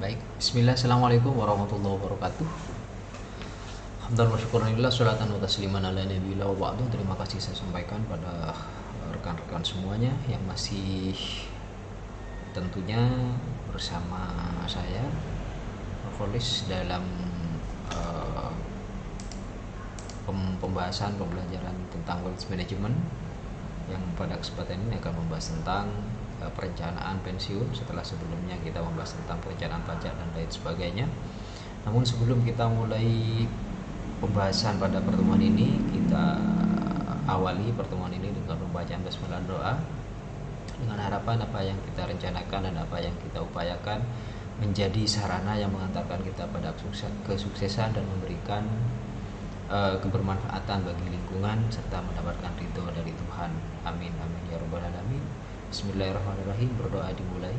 Baik, bismillah, assalamualaikum warahmatullahi wabarakatuh. Hamdan wa syukurillah, sholatan wa tasliman ala nabiyillah wa ba'du. Terima kasih saya sampaikan pada rekan-rekan semuanya yang masih tentunya bersama saya, Kholis, dalam eh, pembahasan pembelajaran tentang wealth management, yang pada kesempatan ini akan membahas tentang perencanaan pensiun setelah sebelumnya kita membahas tentang perencanaan pajak dan lain sebagainya. Namun sebelum kita mulai pembahasan pada pertemuan ini, kita awali pertemuan ini dengan pembacaan basmalah doa, dengan harapan apa yang kita rencanakan dan apa yang kita upayakan menjadi sarana yang mengantarkan kita pada kesuksesan dan memberikan kebermanfaatan bagi lingkungan serta mendapatkan ridho dari Tuhan. Amin amin ya rabbal alamin. Bismillahirrahmanirrahim. Berdoa dimulai.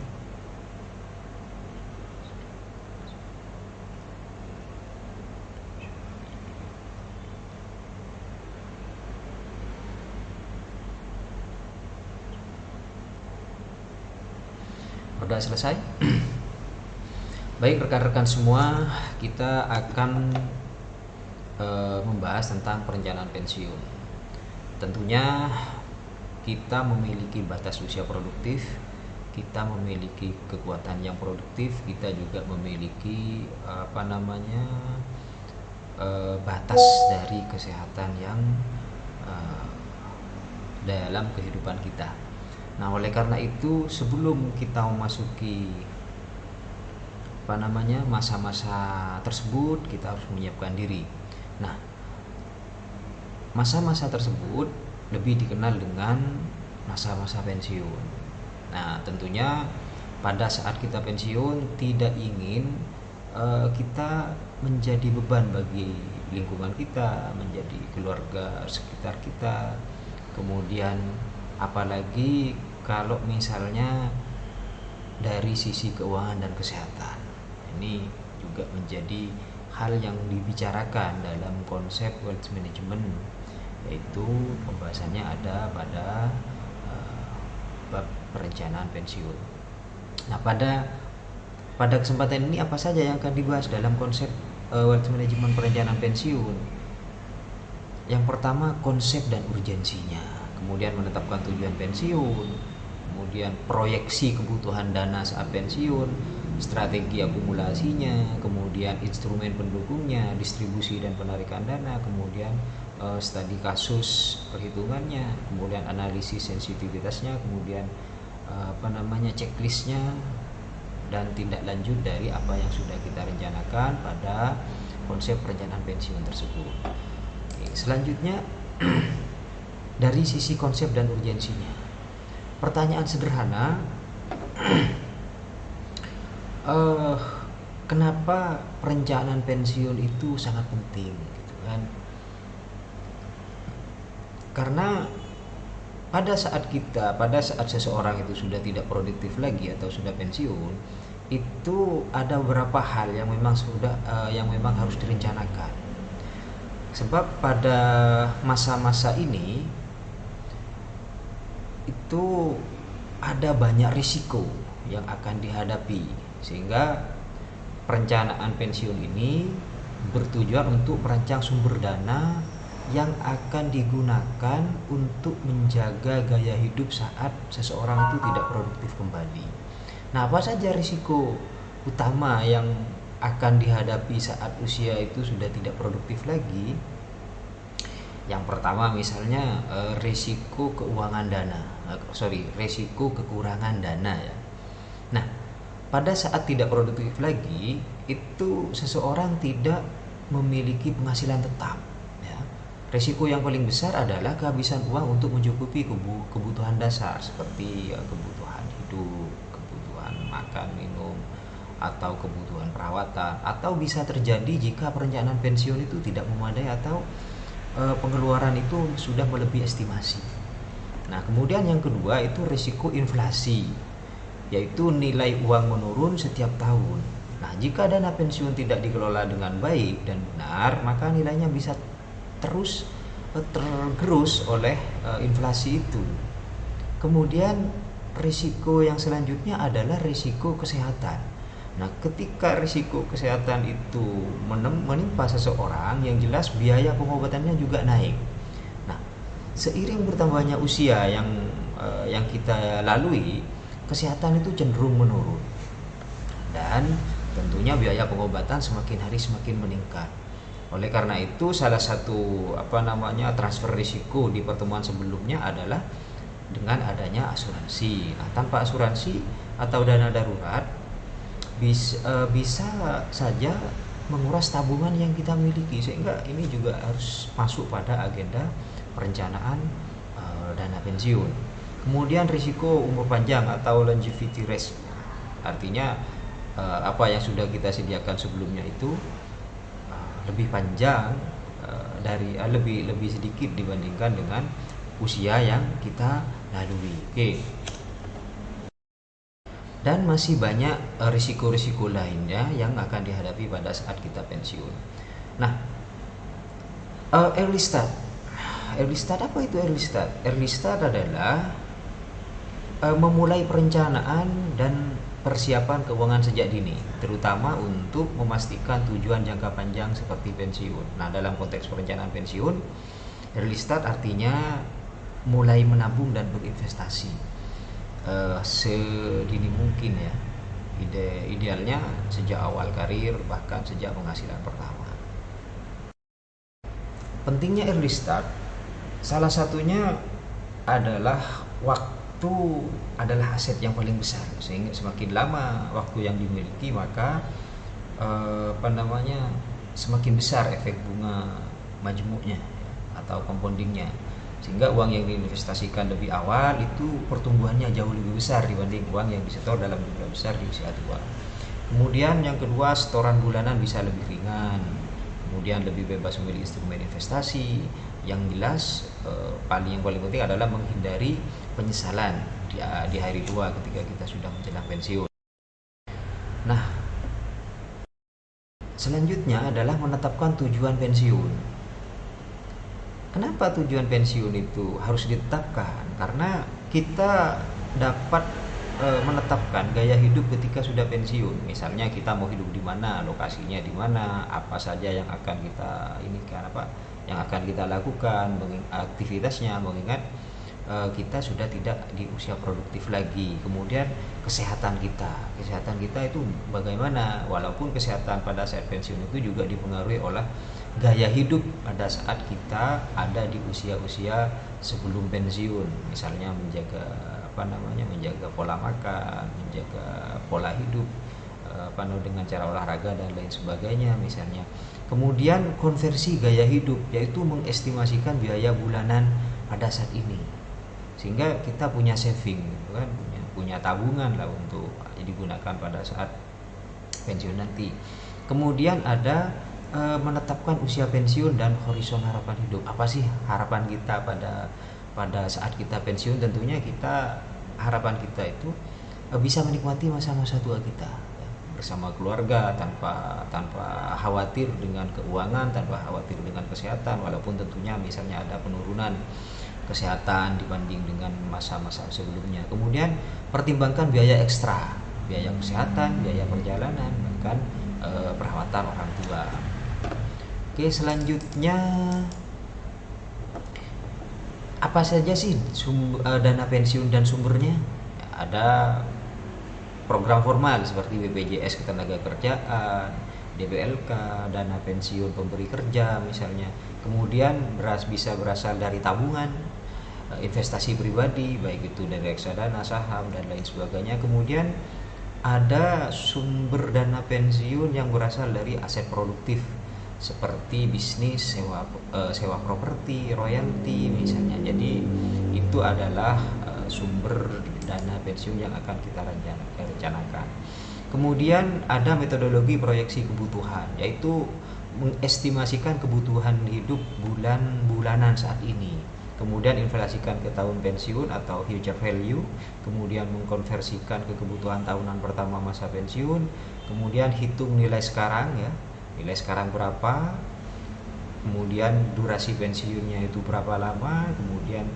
Berdoa selesai. Baik rekan-rekan semua, kita akan membahas tentang perencanaan pensiun. Tentunya kita memiliki batas usia produktif, kita memiliki kekuatan yang produktif, kita juga memiliki batas dari kesehatan yang dalam kehidupan kita. Nah, oleh karena itu sebelum kita memasuki masa-masa tersebut, kita harus menyiapkan diri. Nah, masa-masa tersebut lebih dikenal dengan masa-masa pensiun. Nah, tentunya pada saat kita pensiun tidak ingin kita menjadi beban bagi lingkungan kita, menjadi keluarga sekitar kita. Kemudian apalagi kalau misalnya dari sisi keuangan dan kesehatan, ini juga menjadi hal yang dibicarakan dalam konsep wealth management, yaitu pembahasannya ada pada bab perencanaan pensiun. Nah, pada kesempatan ini apa saja yang akan dibahas dalam konsep wealth management perencanaan pensiun? Yang pertama, konsep dan urgensinya, kemudian menetapkan tujuan pensiun, kemudian proyeksi kebutuhan dana saat pensiun, strategi akumulasinya, kemudian instrumen pendukungnya, distribusi dan penarikan dana, kemudian studi kasus perhitungannya, kemudian analisis sensitivitasnya, kemudian checklistnya, dan tindak lanjut dari apa yang sudah kita rencanakan pada konsep perencanaan pensiun tersebut. Selanjutnya dari sisi konsep dan urgensinya, pertanyaan sederhana, kenapa perencanaan pensiun itu sangat penting, gitu kan? Karena pada saat seseorang itu sudah tidak produktif lagi atau sudah pensiun, itu ada beberapa hal yang memang harus direncanakan. Sebab pada masa-masa ini itu ada banyak risiko yang akan dihadapi, sehingga perencanaan pensiun ini bertujuan untuk merancang sumber dana yang akan digunakan untuk menjaga gaya hidup saat seseorang itu tidak produktif kembali. Nah, apa saja risiko utama yang akan dihadapi saat usia itu sudah tidak produktif lagi? Yang pertama misalnya risiko risiko kekurangan dana ya. Nah, pada saat tidak produktif lagi itu seseorang tidak memiliki penghasilan tetap ya. Risiko yang paling besar adalah kehabisan uang untuk mencukupi kebutuhan dasar seperti kebutuhan hidup, kebutuhan makan minum, atau kebutuhan perawatan, atau bisa terjadi jika perencanaan pensiun itu tidak memadai atau pengeluaran itu sudah melebihi estimasi. Nah, kemudian yang kedua itu risiko inflasi, yaitu nilai uang menurun setiap tahun. Nah, jika dana pensiun tidak dikelola dengan baik dan benar, maka nilainya bisa terus tergerus oleh inflasi itu. Kemudian risiko yang selanjutnya adalah risiko kesehatan. Nah, ketika risiko kesehatan itu menimpa seseorang, yang jelas biaya pengobatannya juga naik. Nah, seiring bertambahnya usia yang kita lalui, kesehatan itu cenderung menurun. Dan tentunya biaya pengobatan semakin hari semakin meningkat. Oleh karena itu, salah satu transfer risiko di pertemuan sebelumnya adalah dengan adanya asuransi. Nah, tanpa asuransi atau dana darurat bisa saja menguras tabungan yang kita miliki, sehingga ini juga harus masuk pada agenda perencanaan dana pensiun. Kemudian risiko umur panjang atau longevity risk, artinya apa yang sudah kita sediakan sebelumnya itu lebih panjang lebih sedikit dibandingkan dengan usia yang kita lalui. Oke. Dan masih banyak risiko-risiko lainnya yang akan dihadapi pada saat kita pensiun. Nah, early start. Early start apa itu early start? Early start adalah memulai perencanaan dan persiapan keuangan sejak dini, terutama untuk memastikan tujuan jangka panjang seperti pensiun. Nah, dalam konteks perencanaan pensiun, early start artinya mulai menabung dan berinvestasi sedini mungkin ya. Idealnya sejak awal karir, bahkan sejak penghasilan pertama. Pentingnya early start, salah satunya adalah waktu adalah aset yang paling besar, sehingga semakin lama waktu yang dimiliki, maka semakin besar efek bunga majmuknya atau compoundingnya, sehingga uang yang diinvestasikan lebih awal itu pertumbuhannya jauh lebih besar dibanding uang yang disetor dalam jumlah besar di usia tua. Kemudian yang kedua, setoran bulanan bisa lebih ringan, kemudian lebih bebas memilih instrumen investasi. Yang jelas yang paling penting adalah menghindari penyesalan di hari tua ketika kita sudah menjelang pensiun. Nah, selanjutnya adalah menetapkan tujuan pensiun. Kenapa tujuan pensiun itu harus ditetapkan? Karena kita dapat menetapkan gaya hidup ketika sudah pensiun. Misalnya kita mau hidup di mana, lokasinya di mana, apa saja yang akan kita yang akan kita lakukan, aktivitasnya, mengingat kita sudah tidak di usia produktif lagi. Kemudian kesehatan kita itu bagaimana, walaupun kesehatan pada saat pensiun itu juga dipengaruhi oleh gaya hidup pada saat kita ada di usia-usia sebelum pensiun, misalnya menjaga pola makan, menjaga pola hidup dengan cara olahraga dan lain sebagainya misalnya. Kemudian konversi gaya hidup, yaitu mengestimasikan biaya bulanan pada saat ini, sehingga kita punya saving gitu kan, punya tabungan lah untuk digunakan pada saat pensiun nanti. Kemudian ada menetapkan usia pensiun dan horizon harapan hidup. Apa sih harapan kita pada saat kita pensiun? Tentunya harapan kita itu bisa menikmati masa-masa tua kita bersama keluarga, tanpa khawatir dengan keuangan, tanpa khawatir dengan kesehatan, walaupun tentunya misalnya ada penurunan kesehatan dibanding dengan masa-masa sebelumnya. Kemudian pertimbangkan biaya ekstra, biaya kesehatan, biaya perjalanan, bahkan perawatan orang tua. Oke, selanjutnya apa saja sih dana pensiun dan sumbernya? Ada program formal seperti BPJS Ketenagakerjaan, DBLK, dana pensiun pemberi kerja misalnya. Kemudian bisa berasal dari tabungan, investasi pribadi, baik itu dari reksadana, saham, dan lain sebagainya. Kemudian ada sumber dana pensiun yang berasal dari aset produktif seperti bisnis, sewa properti, royalti misalnya. Jadi itu adalah sumber dana pensiun yang akan kita rencanakan. Kemudian ada metodologi proyeksi kebutuhan, yaitu mengestimasikan kebutuhan hidup bulanan saat ini, kemudian inflasikan ke tahun pensiun atau future value, kemudian mengkonversikan ke kebutuhan tahunan pertama masa pensiun, kemudian hitung nilai sekarang berapa, kemudian durasi pensiunnya itu berapa lama, kemudian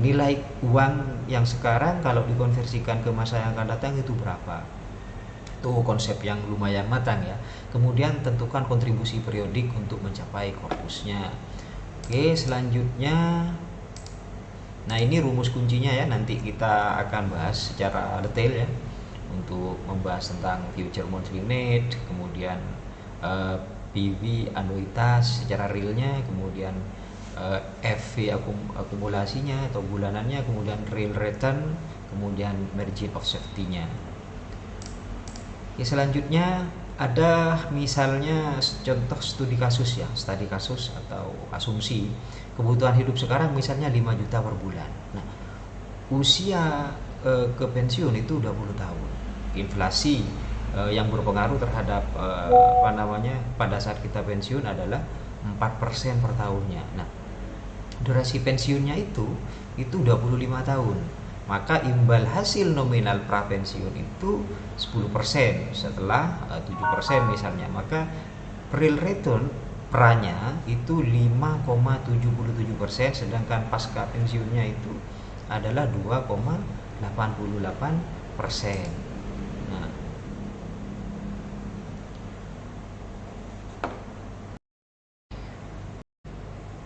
nilai uang yang sekarang kalau dikonversikan ke masa yang akan datang itu berapa. Itu konsep yang lumayan matang ya. Kemudian tentukan kontribusi periodik untuk mencapai korpusnya. Oke, selanjutnya, nah ini rumus kuncinya ya, nanti kita akan bahas secara detail ya untuk membahas tentang future monthly need, kemudian eh, PV anuitas secara realnya, kemudian FV akumulasinya atau bulanannya, kemudian real return, kemudian margin of safety-nya. Oke, selanjutnya ada misalnya contoh studi kasus ya, studi kasus atau asumsi kebutuhan hidup sekarang misalnya 5 juta per bulan. Nah, usia ke pensiun itu 20 tahun. Inflasi yang berpengaruh terhadap pada saat kita pensiun adalah 4% per tahunnya. Nah, durasi pensiunnya itu 25 tahun. Maka imbal hasil nominal prapensiun itu 10% setelah 7% misalnya. Maka real return pranya itu 5,77%, sedangkan pasca pensiunnya itu adalah 2,88%. Nah,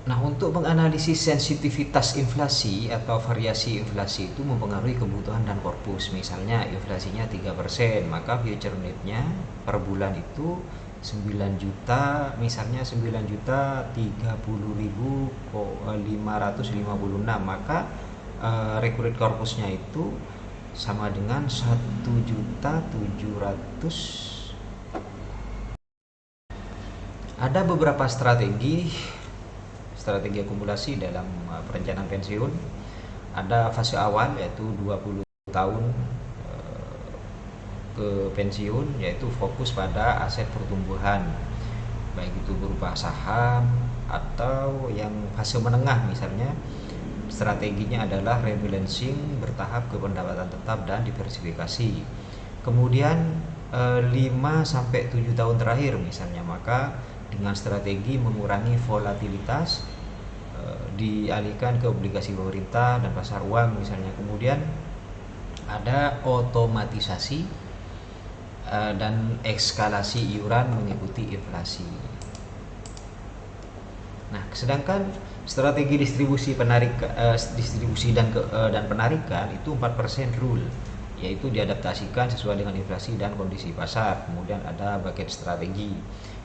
Nah, untuk menganalisis sensitivitas inflasi atau variasi inflasi itu mempengaruhi kebutuhan dan korpus. Misalnya inflasinya 3%, maka future need-nya per bulan itu 9 juta, misalnya 9 juta 30.556, maka recurrent korpusnya itu sama dengan 1.700. Ada beberapa strategi akumulasi dalam perencanaan pensiun. Ada fase awal yaitu 20 tahun ke pensiun, yaitu fokus pada aset pertumbuhan, baik itu berupa saham atau yang fase menengah misalnya strateginya adalah rebalancing bertahap ke pendapatan tetap dan diversifikasi. Kemudian 5 sampai 7 tahun terakhir misalnya, maka dengan strategi mengurangi volatilitas dialihkan ke obligasi pemerintah dan pasar uang misalnya. Kemudian ada otomatisasi dan eskalasi iuran mengikuti inflasi. Nah, sedangkan strategi distribusi dan penarikan itu 4% rule, yaitu diadaptasikan sesuai dengan inflasi dan kondisi pasar. Kemudian ada bucket strategi.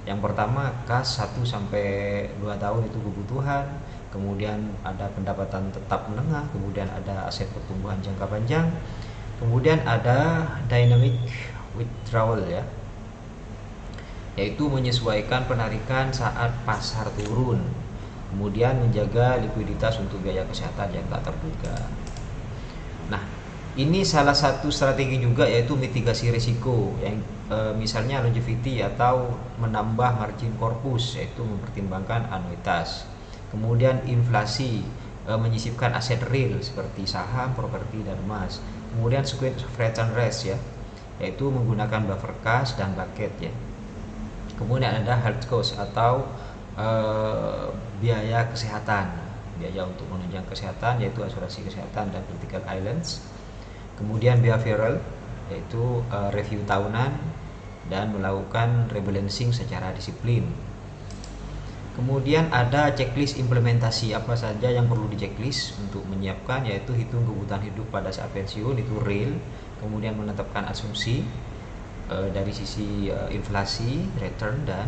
Yang pertama, kas 1 sampai 2 tahun itu kebutuhan, kemudian ada pendapatan tetap menengah, kemudian ada aset pertumbuhan jangka panjang, kemudian ada dynamic withdrawal ya, yaitu menyesuaikan penarikan saat pasar turun, kemudian menjaga likuiditas untuk biaya kesehatan yang tak terduga. Nah, ini salah satu strategi juga, yaitu mitigasi risiko yang misalnya longevity atau menambah margin korpus, yaitu mempertimbangkan anuitas. Kemudian inflasi, menyisipkan aset real seperti saham, properti, dan emas. Kemudian squeeze return risk ya, yaitu menggunakan buffer cash dan bucket ya. Kemudian ada health cost atau biaya kesehatan, biaya untuk menunjang kesehatan, yaitu asuransi kesehatan dan critical illness. Kemudian behavioral, yaitu review tahunan dan melakukan rebalancing secara disiplin. Kemudian ada checklist implementasi, apa saja yang perlu di checklist untuk menyiapkan, yaitu hitung kebutuhan hidup pada saat pensiun itu real, kemudian menetapkan asumsi dari sisi inflasi, return, dan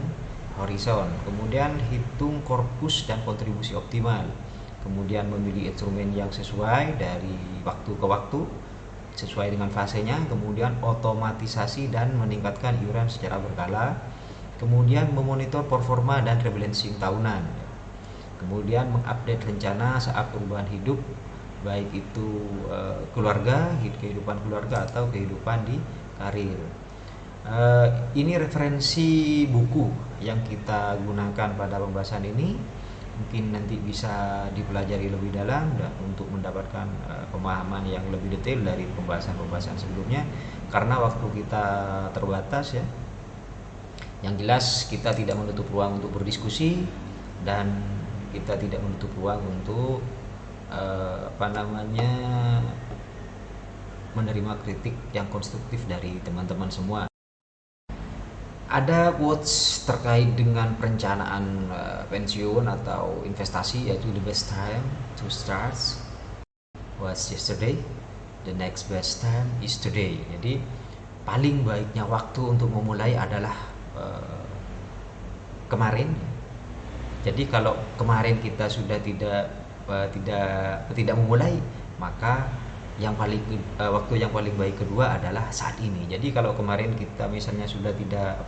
horizon. Kemudian hitung korpus dan kontribusi optimal. Kemudian memilih instrumen yang sesuai dari waktu ke waktu sesuai dengan fasenya. Kemudian otomatisasi dan meningkatkan iuran secara berkala. Kemudian memonitor performa dan rebalancing tahunan. Kemudian mengupdate rencana saat perubahan hidup, baik itu kehidupan keluarga atau kehidupan di karir. Ini referensi buku yang kita gunakan pada pembahasan ini. Mungkin nanti bisa dipelajari lebih dalam untuk mendapatkan pemahaman yang lebih detail dari pembahasan-pembahasan sebelumnya, karena waktu kita terbatas ya. Yang jelas kita tidak menutup ruang untuk berdiskusi, dan kita tidak menutup ruang untuk menerima kritik yang konstruktif dari teman-teman semua. Ada quotes terkait dengan perencanaan pensiun atau investasi, yaitu the best time to start was yesterday, the next best time is today. Jadi paling baiknya waktu untuk memulai adalah kemarin. Jadi kalau kemarin kita sudah tidak memulai, maka waktu yang paling baik kedua adalah saat ini. Jadi kalau kemarin kita misalnya sudah tidak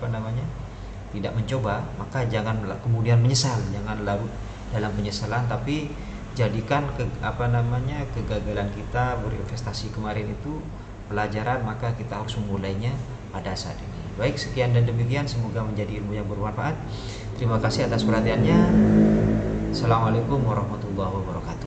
mencoba, maka jangan kemudian menyesal, jangan larut dalam penyesalan, tapi jadikan kegagalan kita berinvestasi kemarin itu pelajaran, maka kita harus memulainya pada saat ini. Baik, sekian dan demikian, semoga menjadi ilmu yang bermanfaat. Terima kasih atas perhatiannya. Assalamualaikum warahmatullahi wabarakatuh.